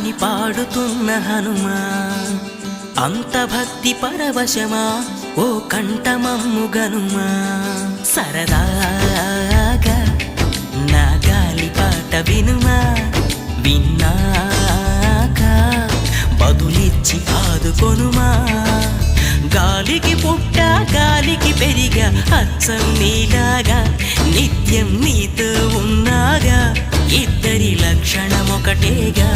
అని పాడుతున్న హనుమా అంత భక్తి పరవశమా ఓ కంఠమమ్ము గనుమా సరదాగా నా గాలి పాట వినుమా విన్నాక బదులిచ్చి ఆదుకొనుమా గాలికి పుట్ట గాలికి పెరిగా అచ్చం నీలాగా నిత్యం నీతో ఉన్నాగా ఇద్దరి లక్షణమొకటేగా